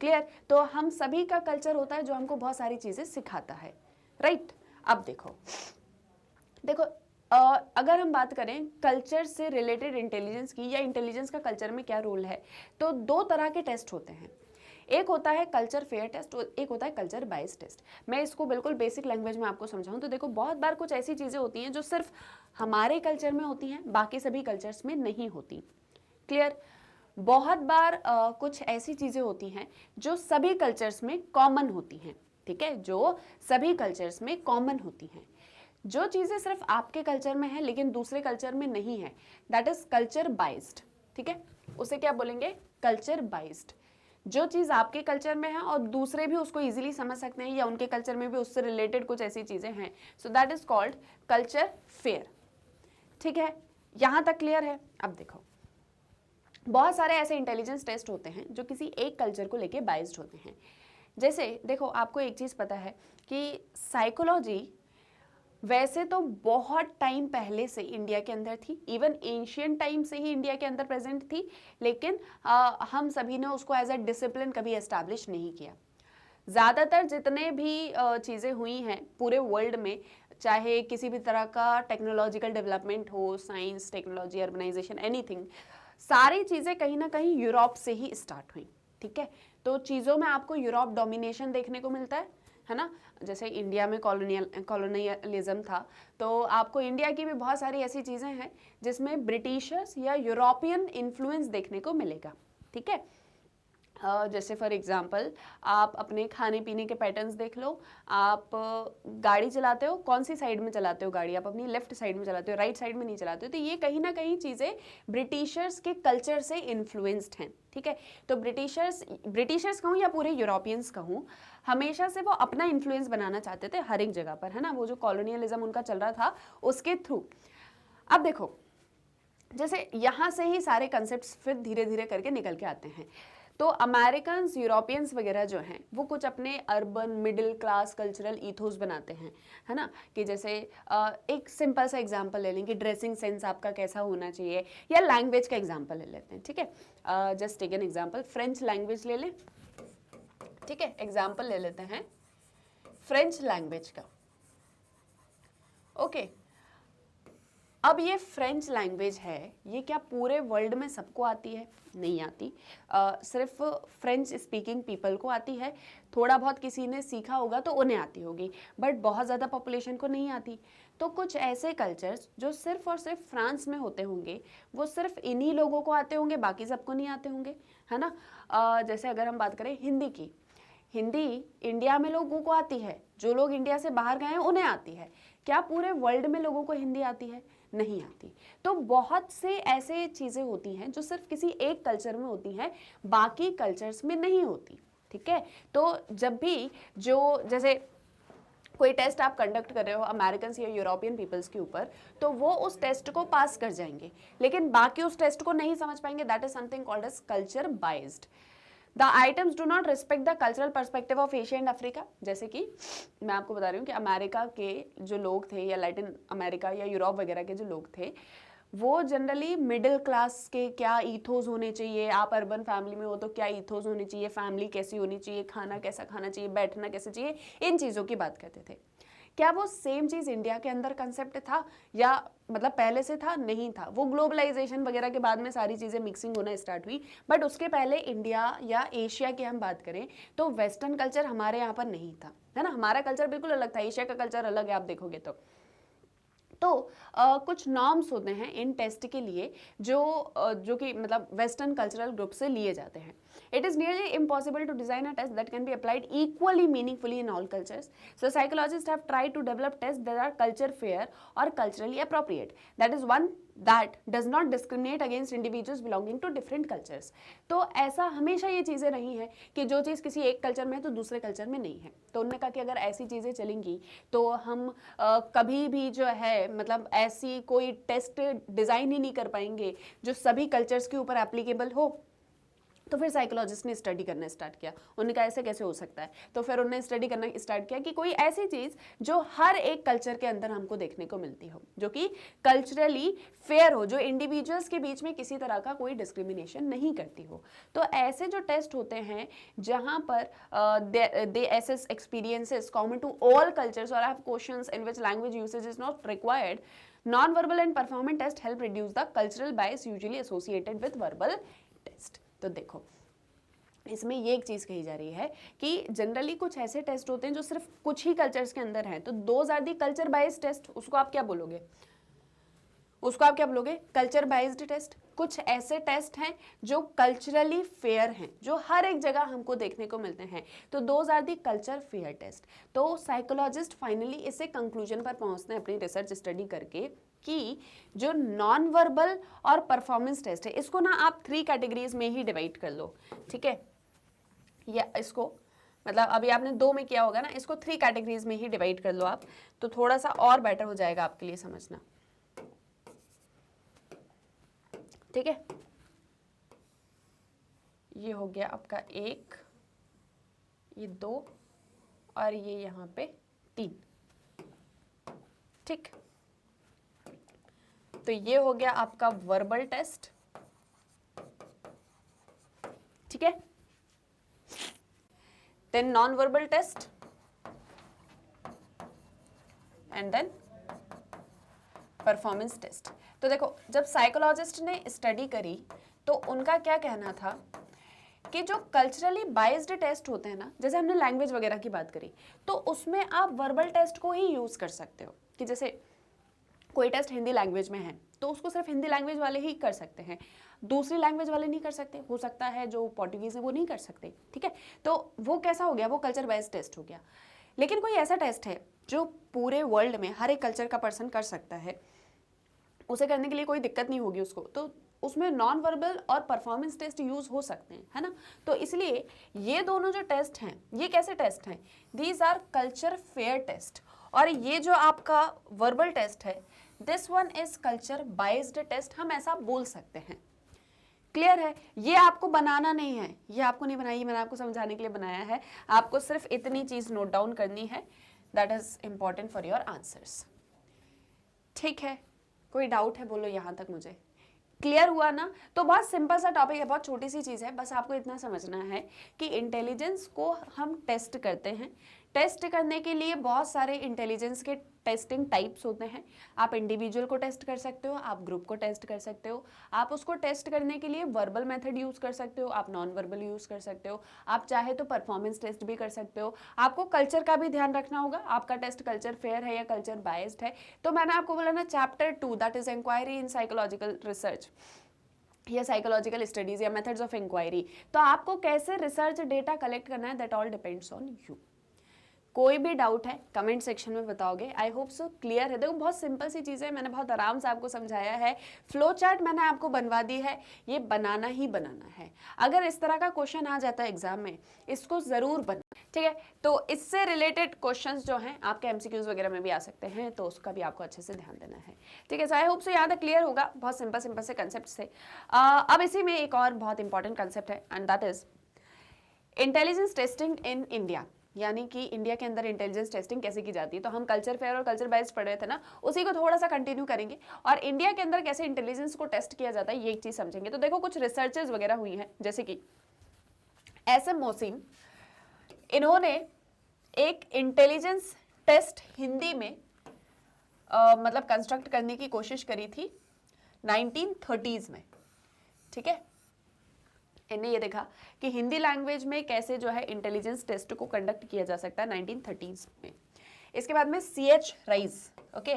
क्लियर? तो हम सभी का कल्चर होता है जो हमको बहुत सारी चीज़ें सिखाता है, राइट। अब देखो अगर हम बात करें कल्चर से रिलेटेड इंटेलिजेंस की, या इंटेलिजेंस का कल्चर में क्या रोल है, तो दो तरह के टेस्ट होते हैं। एक होता है कल्चर फेयर टेस्ट, एक होता है कल्चर बाइस टेस्ट। मैं इसको बिल्कुल बेसिक लैंग्वेज में आपको समझाऊं तो देखो, बहुत बार कुछ ऐसी चीज़ें होती हैं जो सिर्फ हमारे कल्चर में होती हैं, बाकी सभी कल्चर्स में नहीं होती। क्लियर? बहुत बार कुछ ऐसी चीज़ें होती हैं जो सभी कल्चर्स में कॉमन होती हैं, ठीक है, जो सभी कल्चर्स में कॉमन होती हैं। जो चीज़ें सिर्फ आपके कल्चर में है लेकिन दूसरे कल्चर में नहीं है, दैट इज कल्चर बाइज्ड, ठीक है। उसे क्या बोलेंगे? Culture biased. जो चीज़ आपके कल्चर में है और दूसरे भी उसको इजीली समझ सकते हैं, या उनके कल्चर में भी उससे रिलेटेड कुछ ऐसी चीज़ें हैं, so that is called culture fair, ठीक है। यहाँ तक क्लियर है? अब देखो, बहुत सारे ऐसे इंटेलिजेंस टेस्ट होते हैं जो किसी एक कल्चर को लेके बाइज्ड होते हैं। जैसे देखो, आपको एक चीज़ पता है कि साइकोलॉजी वैसे तो बहुत टाइम पहले से इंडिया के अंदर थी, इवन एंशियंट टाइम से ही इंडिया के अंदर प्रेजेंट थी, लेकिन हम सभी ने उसको एज अ डिसिप्लिन कभी एस्टैब्लिश नहीं किया। ज़्यादातर जितने भी चीज़ें हुई हैं पूरे वर्ल्ड में, चाहे किसी भी तरह का टेक्नोलॉजिकल डेवलपमेंट हो, साइंस, टेक्नोलॉजी, अर्बनाइजेशन, एनीथिंग, सारी चीज़ें कहीं ना कहीं यूरोप से ही स्टार्ट हुई, ठीक है। तो चीज़ों में आपको यूरोप डोमिनेशन देखने को मिलता है ना। जैसे इंडिया में कॉलोनियलिज्म था, तो आपको इंडिया की भी बहुत सारी ऐसी चीज़ें हैं जिसमें ब्रिटिशर्स या यूरोपियन इन्फ्लुएंस देखने को मिलेगा, ठीक है। जैसे फॉर एग्जांपल आप अपने खाने पीने के पैटर्न्स देख लो, आप गाड़ी चलाते हो, कौन सी साइड में चलाते हो गाड़ी, आप अपनी लेफ्ट साइड में चलाते हो, राइट साइड में नहीं चलाते हो, तो ये कहीं ना कहीं चीज़ें ब्रिटिशर्स के कल्चर से इन्फ्लुएंस्ड हैं, ठीक है। तो ब्रिटिशर्स कहूँ या पूरे यूरोपियंस कहूँ, हमेशा से वो अपना इन्फ्लुएंस बनाना चाहते थे हर एक जगह पर, है ना, वो जो कॉलोनियलिज्म उनका चल रहा था उसके थ्रू। अब देखो, जैसे यहाँ से ही सारे कंसेप्ट्स फिर धीरे धीरे करके निकल के आते हैं। तो अमेरिकन्स, यूरोपियंस वगैरह जो हैं वो कुछ अपने urban middle class cultural ethos बनाते हैं, है ना, कि जैसे एक सिंपल सा एग्जांपल ले लें कि ड्रेसिंग सेंस आपका कैसा होना चाहिए, या लैंग्वेज का एग्जांपल ले लेते हैं, ठीक है। Just take an example, French language ले लें, ठीक है, एग्जांपल ले लेते हैं फ्रेंच लैंग्वेज का। ओके, अब ये फ्रेंच लैंग्वेज है, ये क्या पूरे वर्ल्ड में सबको आती है? नहीं आती, सिर्फ फ्रेंच स्पीकिंग पीपल को आती है। थोड़ा बहुत किसी ने सीखा होगा तो उन्हें आती होगी, बट बहुत ज़्यादा पॉपुलेशन को नहीं आती। तो कुछ ऐसे कल्चर्स जो सिर्फ और सिर्फ फ्रांस में होते होंगे, वो सिर्फ इन्हीं लोगों को आते होंगे, बाकी सबको नहीं आते होंगे, है ना। जैसे अगर हम बात करें हिंदी की, हिंदी इंडिया में लोगों को आती है, जो लोग इंडिया से बाहर गए हैं उन्हें आती है। क्या पूरे वर्ल्ड में लोगों को हिंदी आती है? नहीं आती। तो बहुत से ऐसे चीज़ें होती हैं जो सिर्फ किसी एक कल्चर में होती हैं, बाकी कल्चर्स में नहीं होती, ठीक है। तो जब भी जैसे कोई टेस्ट आप कंडक्ट कर रहे हो अमेरिकन या यूरोपियन पीपल्स के ऊपर, तो वो उस टेस्ट को पास कर जाएंगे, लेकिन बाकी उस टेस्ट को नहीं समझ पाएंगे, that is something called as culture biased. The items do not respect the cultural perspective of Asia and Africa. जैसे कि मैं आपको बता रही हूँ कि अमेरिका के जो लोग थे या लैटिन अमेरिका या यूरोप वगैरह के जो लोग थे, वो जनरली मिडिल क्लास के क्या ईथोस होने चाहिए, आप अर्बन फैमिली में हो तो क्या ईथोस होने चाहिए, फैमिली कैसी होनी चाहिए, खाना कैसा खाना चाहिए, बैठना कैसे चाहिए, इन चीज़ों की बात करते थे। क्या वो सेम चीज़ इंडिया के अंदर कंसेप्ट था या मतलब पहले से था? नहीं था। वो ग्लोबलाइजेशन वगैरह के बाद में सारी चीज़ें मिक्सिंग होना स्टार्ट हुई, बट उसके पहले इंडिया या एशिया की हम बात करें तो वेस्टर्न कल्चर हमारे यहाँ पर नहीं था, है ना। हमारा कल्चर बिल्कुल अलग था, एशिया का कल्चर अलग है, आप देखोगे तो कुछ नॉर्म्स होते हैं इन टेस्ट के लिए जो कि मतलब वेस्टर्न कल्चरल ग्रुप से लिए जाते हैं। It is nearly impossible to design a test that can be applied equally meaningfully in all cultures. So psychologists have tried to develop tests that are culture fair or culturally appropriate. That is one that does not discriminate against individuals belonging to different cultures. तो ऐसा हमेशा ये चीज़ें रही हैं कि जो चीज़ किसी एक कल्चर में है तो दूसरे कल्चर में नहीं है। तो उन्होंने कहा कि अगर ऐसी चीज़ें चलेंगी तो हम कभी भी जो है मतलब ऐसी कोई टेस्ट डिज़ाइन ही नहीं कर पाएंगे जो सभी कल्चर्स के ऊपर एप्लीकेबल हो। तो फिर साइकोलॉजिस्ट ने स्टडी करना स्टार्ट किया। उन्होंने कहा ऐसे कैसे हो सकता है, तो फिर उन्होंने स्टडी करना स्टार्ट किया कि कोई ऐसी चीज़ जो हर एक कल्चर के अंदर हमको देखने को मिलती हो, जो कि कल्चरली फेयर हो, जो इंडिविजुअल्स के बीच में किसी तरह का कोई डिस्क्रिमिनेशन नहीं करती हो। तो ऐसे जो टेस्ट होते हैं जहाँ पर they assess experiences common to all cultures और have questions in which language usage is not required, non-verbal and performance test help reduce the cultural bias usually associated with verbal test. तो देखो इसमें ये एक चीज़ कही जा रही है कि जनरली कुछ ऐसे टेस्ट होते हैं जो सिर्फ कुछ ही कल्चर्स के अंदर हैं, तो those are the culture biased test. उसको आप क्या बोलोगे? उसको आप क्या बोलोगे? Culture biased test. कुछ ऐसे टेस्ट हैं जो कल्चरली फेयर हैं, जो हर एक जगह हमको देखने को मिलते हैं, तो those are the culture fair test. तो साइकोलॉजिस्ट फाइनली इसे कंक्लूजन पर पहुंचते हैं अपनी रिसर्च स्टडी करके कि जो नॉन वर्बल और परफॉर्मेंस टेस्ट है, इसको ना आप 3 कैटेगरीज में ही डिवाइड कर लो, ठीक है। या इसको मतलब अभी आपने 2 में किया होगा ना, इसको 3 कैटेगरीज में ही डिवाइड कर लो आप, तो थोड़ा सा और बेटर हो जाएगा आपके लिए समझना, ठीक है। ये हो गया आपका 1, ये 2 और ये यहाँ पे 3, ठीक। तो ये हो गया आपका वर्बल टेस्ट, ठीक है। Then non verbal test and then performance test. तो देखो जब साइकोलॉजिस्ट ने स्टडी करी तो उनका क्या कहना था कि जो कल्चरली बाइज्ड टेस्ट होते हैं ना, जैसे हमने लैंग्वेज वगैरह की बात करी, तो उसमें आप वर्बल टेस्ट को ही यूज कर सकते हो कि जैसे कोई टेस्ट हिंदी लैंग्वेज में है तो उसको सिर्फ हिंदी लैंग्वेज वाले ही कर सकते हैं, दूसरी लैंग्वेज वाले नहीं कर सकते। हो सकता है जो पोर्टुगीज है वो नहीं कर सकते, ठीक है। तो वो कैसा हो गया? वो कल्चर बेस्ड टेस्ट हो गया। लेकिन कोई ऐसा टेस्ट है जो पूरे वर्ल्ड में हर एक कल्चर का पर्सन कर सकता है, उसे करने के लिए कोई दिक्कत नहीं होगी उसको, तो उसमें नॉन वर्बल और परफॉर्मेंस टेस्ट यूज हो सकते हैं, है ना। तो इसलिए ये दोनों जो टेस्ट हैं, ये कैसे टेस्ट हैं? These are culture fair test. और ये जो आपका वर्बल टेस्ट है, this one is culture biased test, हम ऐसा बोल सकते हैं। क्लियर है? ये आपको बनाना नहीं है, ये आपको नहीं बनाई, मैंने आपको समझाने के लिए बनाया है। आपको सिर्फ इतनी चीज नोट डाउन करनी है, that is important for your answers, ठीक है। कोई डाउट है बोलो यहाँ तक मुझे? क्लियर हुआ ना? तो बहुत सिंपल सा टॉपिक है, बहुत छोटी सी चीज़ है, बस आपको इतना समझना है कि इंटेलिजेंस को हम टेस्ट करते हैं। टेस्ट करने के लिए बहुत सारे इंटेलिजेंस के टेस्टिंग टाइप्स होते हैं। आप इंडिविजुअल को टेस्ट कर सकते हो, आप ग्रुप को टेस्ट कर सकते हो। आप उसको टेस्ट करने के लिए वर्बल मेथड यूज़ कर सकते हो, आप नॉन वर्बल यूज़ कर सकते हो, आप चाहे तो परफॉर्मेंस टेस्ट भी कर सकते हो। आपको कल्चर का भी ध्यान रखना होगा, आपका टेस्ट कल्चर फेयर है या कल्चर बाइज्ड है। तो मैंने आपको बोला ना chapter 2 that is inquiry in psychological research या साइकोलॉजिकल स्टडीज या मेथड्स ऑफ इंक्वायरी। तो आपको कैसे रिसर्च डेटा कलेक्ट करना है, that all depends on you. कोई भी डाउट है कमेंट सेक्शन में बताओगे। आई होप सो क्लियर है। देखो बहुत सिंपल सी चीज़ है, मैंने बहुत आराम से आपको समझाया है। फ्लो चार्ट मैंने आपको बनवा दी है, ये बनाना ही बनाना है। अगर इस तरह का क्वेश्चन आ जाता है एग्जाम में, इसको ज़रूर बना, ठीक है। तो इससे रिलेटेड क्वेश्चंस जो हैं आपके एमसीक्यूज वगैरह में भी आ सकते हैं, तो उसका भी आपको अच्छे से ध्यान देना है, ठीक है। सो आई होप सो यहाँ तक क्लियर होगा, बहुत सिंपल से कंसेप्ट से। अब इसी में एक और बहुत इंपॉर्टेंट कंसेप्ट है and that is intelligence testing in India, यानी कि इंडिया के अंदर इंटेलिजेंस टेस्टिंग कैसे की जाती है। तो हम कल्चर फेयर और कल्चर बेस्ड पढ़ रहे थे ना, उसी को थोड़ा सा कंटिन्यू करेंगे और इंडिया के अंदर कैसे इंटेलिजेंस को टेस्ट किया जाता है ये एक चीज समझेंगे। तो देखो कुछ रिसर्चेस वगैरह हुई हैं, जैसे कि SM मोहसिन, इन्होंने एक इंटेलिजेंस टेस्ट हिंदी में मतलब कंस्ट्रक्ट करने की कोशिश करी थी 1930s में, ठीक है। इन्हें ये देखा कि हिंदी लैंग्वेज में कैसे जो है इंटेलिजेंस टेस्ट को कंडक्ट किया जा सकता है 1930s में। इसके बाद में CH राइज, ओके,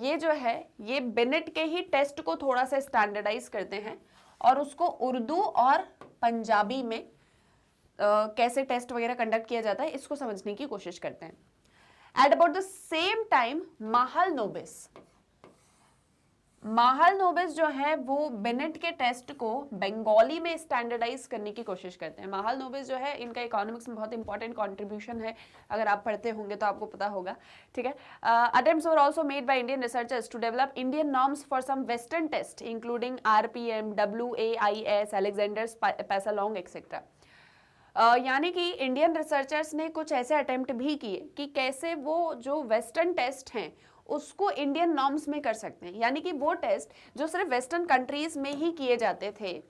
ये जो है ये बिनेट के ही टेस्ट को थोड़ा सा स्टैंडर्डाइज करते हैं और उसको उर्दू और पंजाबी में कैसे टेस्ट वगैरह कंडक्ट किया जाता है इसको समझने की कोशिश करते हैं। At about the same time Mahalanobis जो है वो बिनेट के टेस्ट को बंगाली में स्टैंडर्डाइज करने की कोशिश करते हैं। माहल नोबिस जो है इनका इकोनॉमिक्स में बहुत इंपॉर्टेंट कंट्रीब्यूशन है, अगर आप पढ़ते होंगे तो आपको पता होगा, ठीक है। Attempts were also made by Indian researchers to develop Indian norms for some western test including RPM, WAIS, Alexander's passalong etcetera. यानी कि इंडियन रिसर्चर्स ने कुछ ऐसे अटेम्प्ट भी किए कि कैसे वो जो वेस्टर्न टेस्ट हैं उसको इंडियन नॉर्म्स में कर सकते हैं, यानी कि वो टेस्ट जो सिर्फ वेस्टर्न कंट्रीज में ही किए जाते थे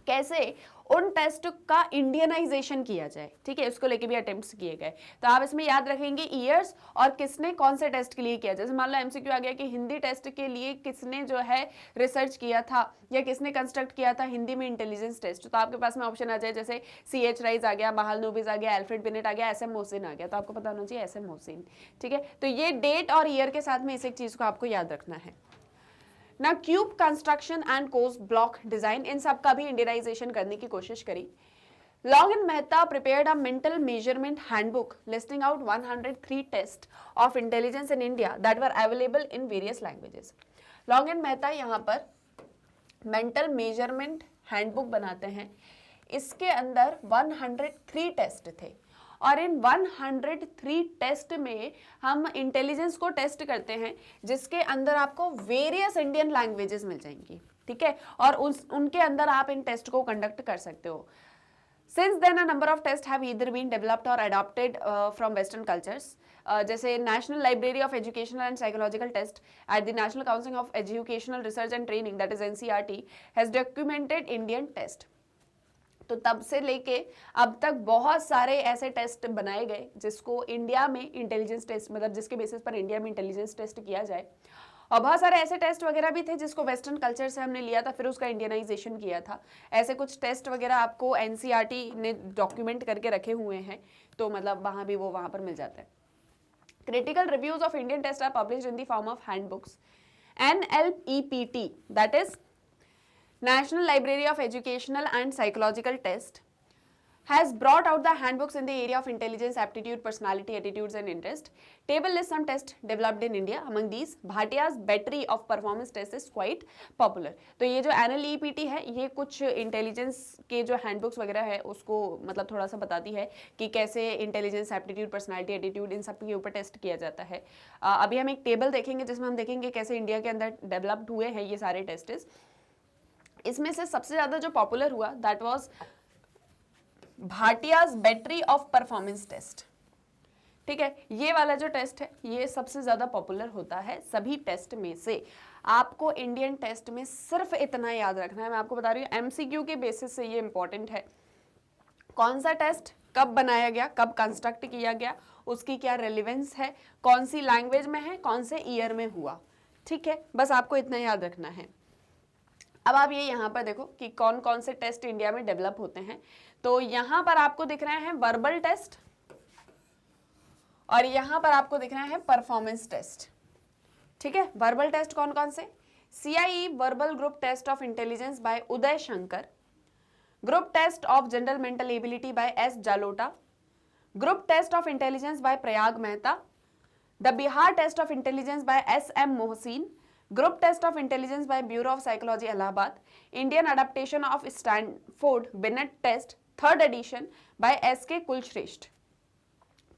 कैसे उन टेस्ट का इंडियनाइजेशन किया जाए, ठीक है। इसको लेके भी अटेम्प्ट्स किए गए। तो आप इसमें याद रखेंगे ईयर्स और किसने कौन से टेस्ट के लिए किया। जैसे मान लो MCQ आ गया कि हिंदी टेस्ट के लिए किसने जो है रिसर्च किया था या किसने कंस्ट्रक्ट किया था हिंदी में इंटेलिजेंस टेस्ट, तो आपके पास में ऑप्शन आ जाए जैसे CH राइज आ गया, माहल नोबिस आ गया, एल्फ्रेड बिनेट आ गया, SM मोहसिन आ गया। तो आपको पता होना चाहिए SM मोहसिन, ठीक है। तो ये डेट और ईयर के साथ में इस एक चीज को आपको याद रखना है ना। Cube construction and Kohs block design, इन सब का भी इंडियनाइजेशन करने की कोशिश करी। Long and Mehta prepared a mental measurement handbook listing out 103 test of intelligence in India that were available in various languages. Long and Mehta यहाँ पर मेंटल मेजरमेंट हैंडबुक बनाते हैं, इसके अंदर 103 टेस्ट थे और इन 103 टेस्ट में हम इंटेलिजेंस को टेस्ट करते हैं जिसके अंदर आपको वेरियस इंडियन लैंग्वेजेस मिल जाएंगी, ठीक है, और उनके अंदर आप इन टेस्ट को कंडक्ट कर सकते हो। Since then a number of tests have either been developed or adopted from Western cultures. जैसे National Library of Educational and Psychological Test at the National Council of Educational Research and Training, that is NCRT, has documented Indian test. तो तब से लेके अब तक बहुत सारे ऐसे टेस्ट बनाए गए जिसको इंडिया में इंटेलिजेंस टेस्ट, मतलब जिसके बेसिस पर इंडिया में इंटेलिजेंस टेस्ट किया जाए। और बहुत सारे ऐसे टेस्ट वगैरह भी थे जिसको वेस्टर्न कल्चर से हमने लिया था, फिर उसका इंडियनाइजेशन किया था। ऐसे कुछ टेस्ट वगैरह आपको NCRT ने डॉक्यूमेंट करके रखे हुए हैं, तो मतलब वहाँ भी वो वहाँ पर मिल जाता है। Critical reviews of Indian test are published in the form of handbooks. NLEPT, that is National Library of Educational and Psychological Test, has brought out the handbooks in the area of intelligence, aptitude, personality, attitudes and interest. Table lists some tests developed in India. Among these, Bhatia's battery of performance test is quite popular. तो ये जो NLEPT है ये कुछ intelligence के जो handbooks वगैरह है उसको मतलब थोड़ा सा बताती है कि कैसे intelligence, aptitude, personality, attitude in सब के ऊपर टेस्ट किया जाता है। अभी हम एक टेबल देखेंगे जिसमें हम देखेंगे कैसे इंडिया के अंदर डेवलप्ड हुए हैं ये सारे टेस्ट। इसमें से सबसे ज्यादा जो पॉपुलर हुआ that was Bhatia's battery of performance test, ठीक है। ये वाला जो टेस्ट है ये सबसे ज्यादा पॉपुलर होता है सभी टेस्ट में से। आपको इंडियन टेस्ट में सिर्फ इतना याद रखना है, मैं आपको बता रही हूँ MCQ के बेसिस से ये इंपॉर्टेंट है। कौन सा टेस्ट कब बनाया गया, कब कंस्ट्रक्ट किया गया, उसकी क्या रेलिवेंस है, कौन सी लैंग्वेज में है, कौन से ईयर में हुआ, ठीक है, बस आपको इतना याद रखना है। अब आप ये यहाँ पर देखो कि कौन कौन से टेस्ट इंडिया में डेवलप होते हैं। तो यहाँ पर आपको दिख रहे हैं वर्बल टेस्ट और यहाँ पर आपको दिख रहे हैं परफॉर्मेंस टेस्ट, ठीक है। वर्बल टेस्ट कौन कौन से? CIE verbal group test of intelligence by Uday Shankar, group test of general mental ability by S Jalota, group test of intelligence by Prayag Mehta, the Bihar test of intelligence by SM Mohsin, group test of intelligence by bureau of psychology Allahabad, Indian adaptation of Stanford Binet test 3rd edition by SK Kulshreshtha,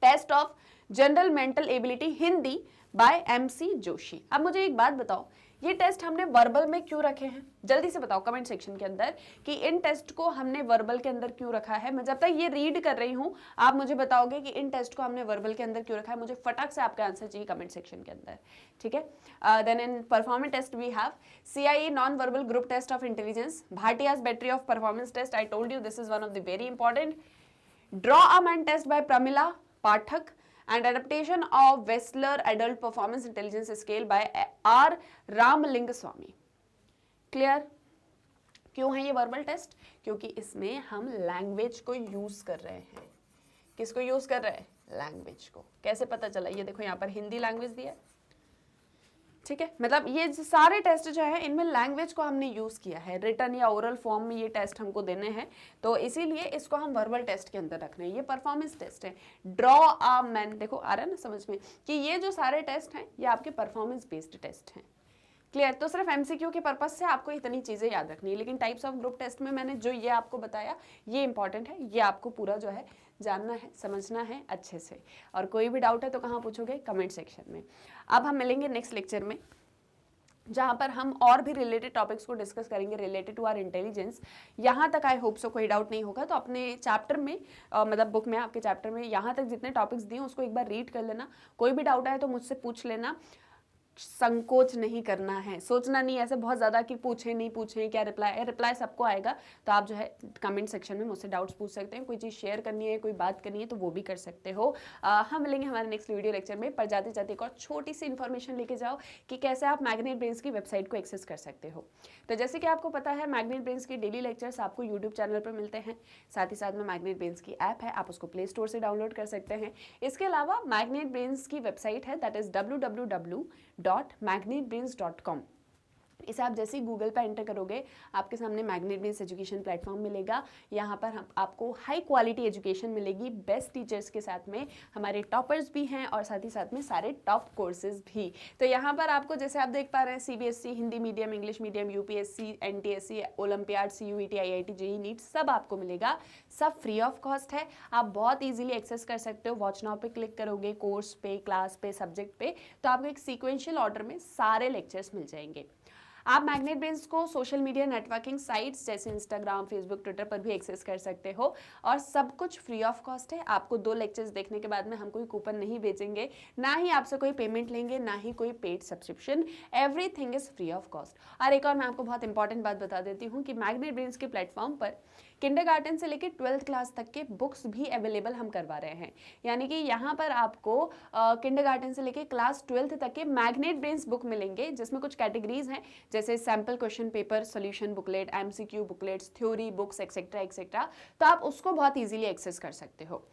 test of general mental ability Hindi by MC Joshi. अब मुझे एक बात बताओ, ये test हमने verbal में क्यों रखे हैं, जल्दी से बताओ कमेंट सेक्शन के अंदर कि इन टेस्ट को हमने वर्बल के अंदर क्यों रखा है। मैं जब तक ये रीड कर रही हूं आप मुझे बताओगे कि इन टेस्ट को हमने वर्बल के अंदर क्यों रखा है। मुझे फटाक से आपका आंसर चाहिए कमेंट सेक्शन के अंदर, ठीक है। Then in performance test we have CIE non verbal group test of intelligence, Bhatia's battery of performance test, I told you this is one of the very important, draw a man test by Pramila Pathak and adaptation of Wessler adult performance intelligence scale by R Ramalingaswamy। Clear? क्यों है ये verbal test? क्योंकि इसमें हम language को use कर रहे हैं। किसको यूज कर रहे हैं? लैंग्वेज को। कैसे पता चला? ये देखो यहाँ पर हिंदी लैंग्वेज दिया है, ठीक है। मतलब ये सारे टेस्ट जो है इनमें लैंग्वेज को हमने यूज किया है, रिटन या ओरल फॉर्म में ये टेस्ट हमको देने हैं, तो इसीलिए इसको हम वर्बल टेस्ट के अंदर रख रहे हैं। ये परफॉर्मेंस टेस्ट है। ड्रॉ अ मैन, देखो आ रहा है ना समझ में कि ये जो सारे टेस्ट हैं ये आपके परफॉर्मेंस बेस्ड टेस्ट हैं। क्लियर? तो सिर्फ MCQ के पर्पज से आपको इतनी चीजें याद रखनी है, लेकिन टाइप्स ऑफ ग्रुप टेस्ट में मैंने जो ये आपको बताया ये इंपॉर्टेंट है, ये आपको पूरा जो है जानना है, समझना है अच्छे से। और कोई भी डाउट है तो कहाँ पूछोगे? कमेंट सेक्शन में। अब हम मिलेंगे नेक्स्ट लेक्चर में जहाँ पर हम और भी रिलेटेड टॉपिक्स को डिस्कस करेंगे रिलेटेड टू आवर इंटेलिजेंस। यहाँ तक आई होप सो कोई डाउट नहीं होगा। तो अपने चैप्टर में मतलब बुक में आपके चैप्टर में यहाँ तक जितने टॉपिक्स दिए उसको एक बार रीड कर लेना। कोई भी डाउट आए तो मुझसे पूछ लेना, संकोच नहीं करना है, सोचना नहीं ऐसे बहुत ज़्यादा कि पूछें नहीं पूछें क्या रिप्लाई, रिप्लाई सबको आएगा। तो आप जो है कमेंट सेक्शन में मुझसे डाउट्स पूछ सकते हैं, कोई चीज़ शेयर करनी है, कोई बात करनी है तो वो भी कर सकते हो। हम मिलेंगे हमारे नेक्स्ट वीडियो लेक्चर में। पर जाते जाते एक और छोटी सी इन्फॉर्मेशन लेके जाओ कि कैसे आप मैग्नेट ब्रेन्स की वेबसाइट को एक्सेस कर सकते हो। तो जैसे कि आपको पता है मैग्नेट ब्रेन्स के डेली लेक्चर्स आपको यूट्यूब चैनल पर मिलते हैं, साथ ही साथ में मैग्नेट ब्रेन्स की ऐप है, आप उसको प्ले स्टोर से डाउनलोड कर सकते हैं। इसके अलावा मैग्नेट ब्रेन्स की वेबसाइट है, दैट इज www.magnetbrains.com। इसे आप जैसे ही गूगल पे एंटर करोगे आपके सामने मैग्नेट ब्रेन्स एजुकेशन प्लेटफॉर्म मिलेगा। यहाँ पर आपको हाई क्वालिटी एजुकेशन मिलेगी बेस्ट टीचर्स के साथ में, हमारे टॉपर्स भी हैं और साथ ही साथ में सारे टॉप कोर्सेज भी। तो यहाँ पर आपको जैसे आप देख पा रहे हैं CBSE, Hindi medium, English medium, UPSC, NTSC, Olympiad, CUET, IIT, JEE NEET सब आपको मिलेगा, सब फ्री ऑफ कॉस्ट है। आप बहुत ईजिली एक्सेस कर सकते हो। वॉच नाउ पे क्लिक करोगे, कोर्स पे, क्लास पे, सब्जेक्ट पे, तो आपको एक सीक्वेंशियल ऑर्डर में सारे लेक्चर्स मिल जाएंगे। आप मैग्नेट ब्रेन्स को सोशल मीडिया नेटवर्किंग साइट्स जैसे इंस्टाग्राम, फेसबुक, ट्विटर पर भी एक्सेस कर सकते हो और सब कुछ फ्री ऑफ कॉस्ट है। आपको 2 लेक्चर्स देखने के बाद में हम कोई कूपन नहीं बेचेंगे, ना ही आपसे कोई पेमेंट लेंगे, ना ही कोई paid subscription, everything is free of cost. और एक और मैं आपको बहुत इंपॉर्टेंट बात बता देती हूँ कि मैग्नेट ब्रेन्स के प्लेटफॉर्म पर किंडरगार्टन से लेकर 12th क्लास तक के बुक्स भी अवेलेबल हम करवा रहे हैं। यानी कि यहाँ पर आपको किंडरगार्टन से लेकर क्लास 12th तक के मैग्नेट ब्रेन्स बुक मिलेंगे, जिसमें कुछ कैटेगरीज हैं जैसे sample question paper, solution booklet, MCQ booklets, theory books etcetera etcetera. तो आप उसको बहुत ईजिली एक्सेस कर सकते हो।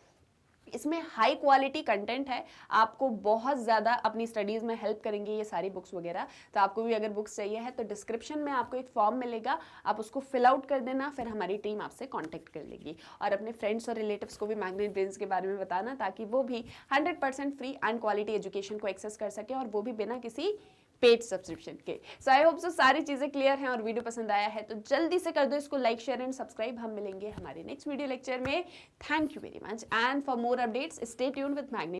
इसमें हाई क्वालिटी कंटेंट है, आपको बहुत ज़्यादा अपनी स्टडीज़ में हेल्प करेंगे ये सारी बुक्स वगैरह। तो आपको भी अगर बुक्स चाहिए है तो डिस्क्रिप्शन में आपको एक फॉर्म मिलेगा, आप उसको फिल आउट कर देना, फिर हमारी टीम आपसे कांटेक्ट कर लेगी। और अपने फ्रेंड्स और रिलेटिव्स को भी मैग्नेट ब्रेन्स के बारे में बताना, ताकि वो भी 100% फ्री एंड क्वालिटी एजुकेशन को एक्सेस कर सके, और वो भी बिना किसी पेड सब्सक्रिप्शन के। सो आई होप सो सारी चीजें क्लियर हैं और वीडियो पसंद आया है तो जल्दी से कर दो इसको लाइक, शेयर एंड सब्सक्राइब। हम मिलेंगे हमारे नेक्स्ट वीडियो लेक्चर में। Thank you very much and for more updates stay tuned with magnet.